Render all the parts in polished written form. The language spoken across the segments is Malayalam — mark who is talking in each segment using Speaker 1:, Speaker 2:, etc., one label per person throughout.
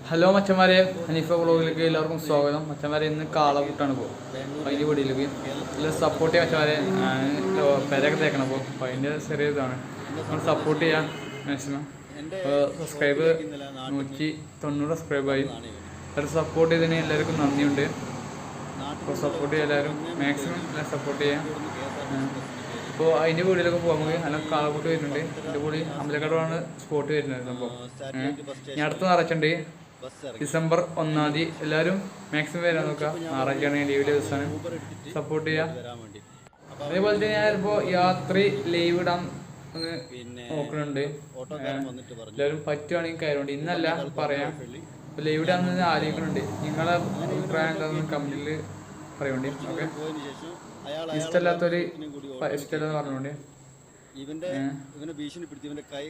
Speaker 1: ഹലോ മച്ചന്മാരെ, ഹനീഫ വ്ളോഗിലേക്ക് എല്ലാവർക്കും സ്വാഗതം. മച്ചന്മാരെ ഇന്ന് കാളകൂട്ടാണ് ഇപ്പോൾ അതിൻ്റെ വീടിലേക്ക് എല്ലാം സപ്പോർട്ട് ചെയ്യാൻ മച്ചന്മാരെ. ഞാൻ പെരയൊക്കെ തേക്കണം അപ്പോൾ അതിൻ്റെ ചെറിയ ഇതാണ്. നമ്മൾ സപ്പോർട്ട് ചെയ്യാം മാക്സിമം. സബ്സ്ക്രൈബ് 190 സബ്സ്ക്രൈബായി. എല്ലാവരും സപ്പോർട്ട് ചെയ്തതിന് എല്ലാവർക്കും നന്ദിയുണ്ട്. അപ്പോൾ സപ്പോർട്ട് ചെയ്യാൻ എല്ലാവരും മാക്സിമം എല്ലാം സപ്പോർട്ട് ചെയ്യാം. അപ്പോൾ അതിൻ്റെ വീട്ടിലൊക്കെ പോകാൻ നമുക്ക് നല്ല കാളകൂട്ട് വരുന്നുണ്ട്. എൻ്റെ കൂടി അമ്പലക്കടവാണ് സ്പോട്ട് വരുന്നത്. അപ്പോൾ ഞാൻ അടുത്ത് നിറച്ചുണ്ട് ഡിസംബർ 1-ാം തീയതി. എല്ലാവരും മാക്സിമം വരാൻ നോക്കുക. ഞായറാഴ്ചയാണ് ലീവിലെ ദിവസമാണ്. സപ്പോർട്ട് ചെയ്യുക. അതേപോലെ തന്നെ ഞാനിപ്പോൾ യാത്രി ലൈവ് ഇടാൻ നോക്കുന്നുണ്ട്. എല്ലാവരും പറ്റുവാണെങ്കിൽ കയറുണ്ട്. ഇന്നല്ല പറയാം. ഇപ്പോൾ ലൈവ് ഇടാൻ ആലോചിക്കുന്നുണ്ട്. നിങ്ങളെ അഭിപ്രായം എന്താണെന്ന് കമൻറ്റിൽ പറയുന്നുണ്ട്. ഓക്കെ, ഇഷ്ടമല്ലാത്തൊരു ഇഷ്ടമല്ലെന്ന് പറഞ്ഞോണ്ട്
Speaker 2: ഇവനെ ഭീഷണിപ്പെടുത്തി ഇവന്റെ കൈ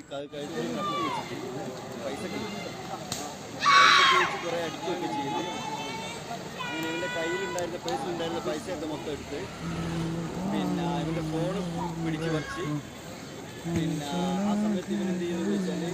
Speaker 2: കുറെ അടിക്കുകയൊക്കെ ചെയ്ത് അങ്ങനെ ഇവന്റെ കയ്യിലുണ്ടായിരുന്ന പേഴ്സിലുണ്ടായിരുന്ന പൈസയൊക്കെ മൊത്തം എടുത്ത് പിന്നെ ഇവന്റെ ഫോണ് പിടിച്ചു പറിച്ച് പിന്നെ ആ സമയത്ത് ഇവൻ എന്ത് ചെയ്യുന്നത് വെച്ചാല്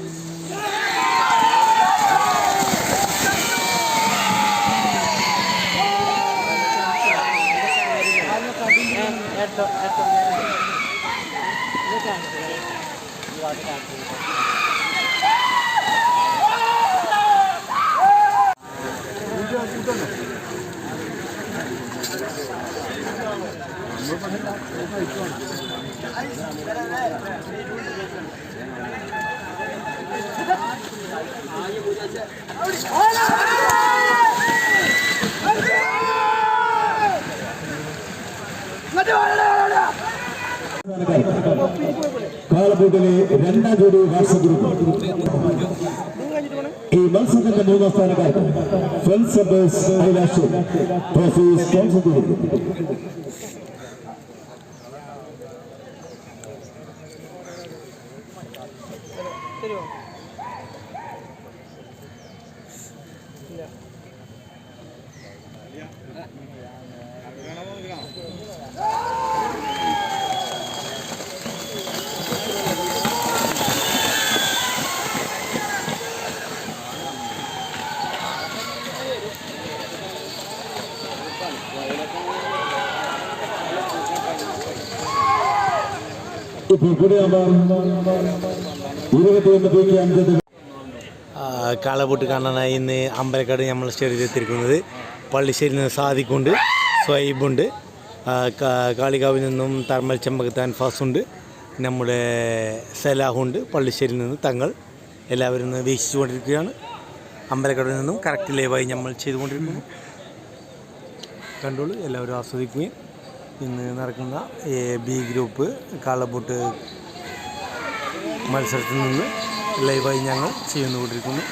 Speaker 3: കാളപൂട്ടിലെ രണ്ടാം ജോഡി വാട്സപ്പ് ഗ്രൂപ്പ്. ഈ മത്സരത്തിന്റെ 3-ാം സ്ഥാനക്കാർക്ക് ഫ്രണ്ട്സ് സബ്ബേഴ്സ് അഭിലാഷ് ട്രോഫി സ്പോൺസർ ചെയ്തു.
Speaker 4: കാളപൂട്ട് കാണാനായി ഇന്ന് അമ്പലക്കാട് നമ്മൾ സ്റ്റേഡിയത്തിൽ എത്തിയിരിക്കുന്നത്. പള്ളിശ്ശേരിയിൽ നിന്ന് സാദിഖുണ്ട്, സ്വൈബുണ്ട്, കാളികാവിൽ നിന്നും തർമൽ ചെമ്പകത്താൻ ഫാസുണ്ട്, നമ്മുടെ സലാഹുണ്ട്, പള്ളിശ്ശേരിയിൽ നിന്ന് തങ്ങൾ എല്ലാവരും ഇന്ന് വീക്ഷിച്ചുകൊണ്ടിരിക്കുകയാണ്. അമ്പലക്കാടിൽ നിന്നും കറക്റ്റ് ലൈവായി നമ്മൾ ചെയ്തുകൊണ്ടിരിക്കുന്നു. കണ്ടോളൂ, എല്ലാവരും ആസ്വദിക്കുകയും. ഇന്ന് നടക്കുന്ന ബി ഗ്രൂപ്പ് കാളപൂട്ട് മത്സരത്തിൽ നിന്ന് ലൈവായി ഞങ്ങൾ കണ്ടുകൊണ്ടിരിക്കുന്നു.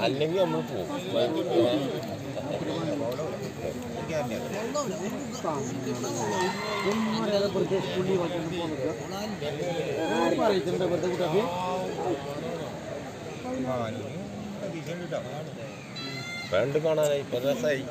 Speaker 2: അല്ലെങ്കിൽ നമ്മൾ പോകും. വേണ്ട കാണാനായി ഇപ്പൊ രസമായി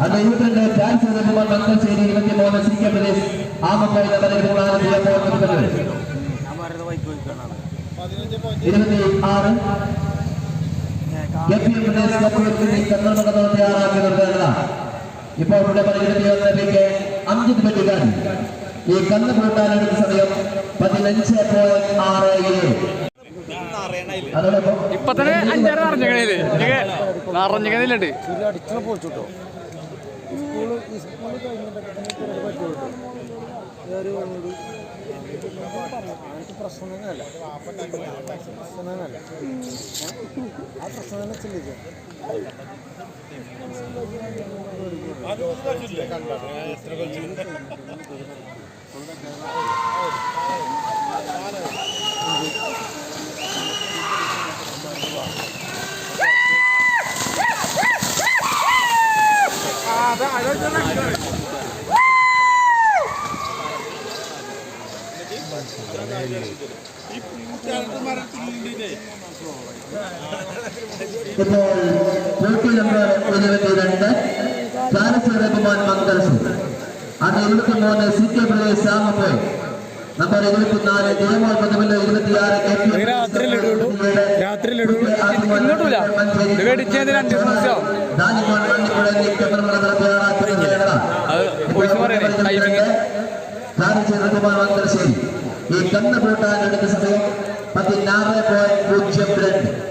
Speaker 3: അത് 22 ഫാൻസ് മംഗലശ്ശേരി 23 സി കെ പ്രദേശ് ആമക്കായി 26 തയ്യാറാക്കി നിർത്തുക. ഇപ്പോൾ ഇവിടെ 21 5 പെട്ടിക്കാണ്. ഈ കന്ന് കൂട്ടാനെടുത്ത സമയം 15.67.
Speaker 1: ഇപ്പൊ തന്നെ 5-6 നിറഞ്ഞില്ലേ നിറഞ്ഞില്ലേ
Speaker 4: പോയിട്ടോ. സ്കൂള് കഴിഞ്ഞിട്ടൊക്കെ പ്രശ്നം തന്നെയല്ല, പ്രശ്നം തന്നെയല്ല, ആ പ്രശ്നം തന്നെ ചിന്തിക്കുക.
Speaker 3: ഇപ്പോൾ പോട്ടി നമ്പർ 22 ചാലശ്ശേരി റഹ്മാൻ മംഗൾസ്, അത് 23 സി കെ ബ്രദേഴ്സ് സാമപ്പോയി, നമ്പർ 24 ജയമോൾ പദവില്ല 26 ദാനിമോൻ മണ്ണിക്കുഴഞ്ഞി ചാലശ്ശേരി റഹ്മാൻ മംഗൾശ്ശേരി. ഈ കന്ന് കൂട്ടാൻ എടുത്ത സമയം 16.02.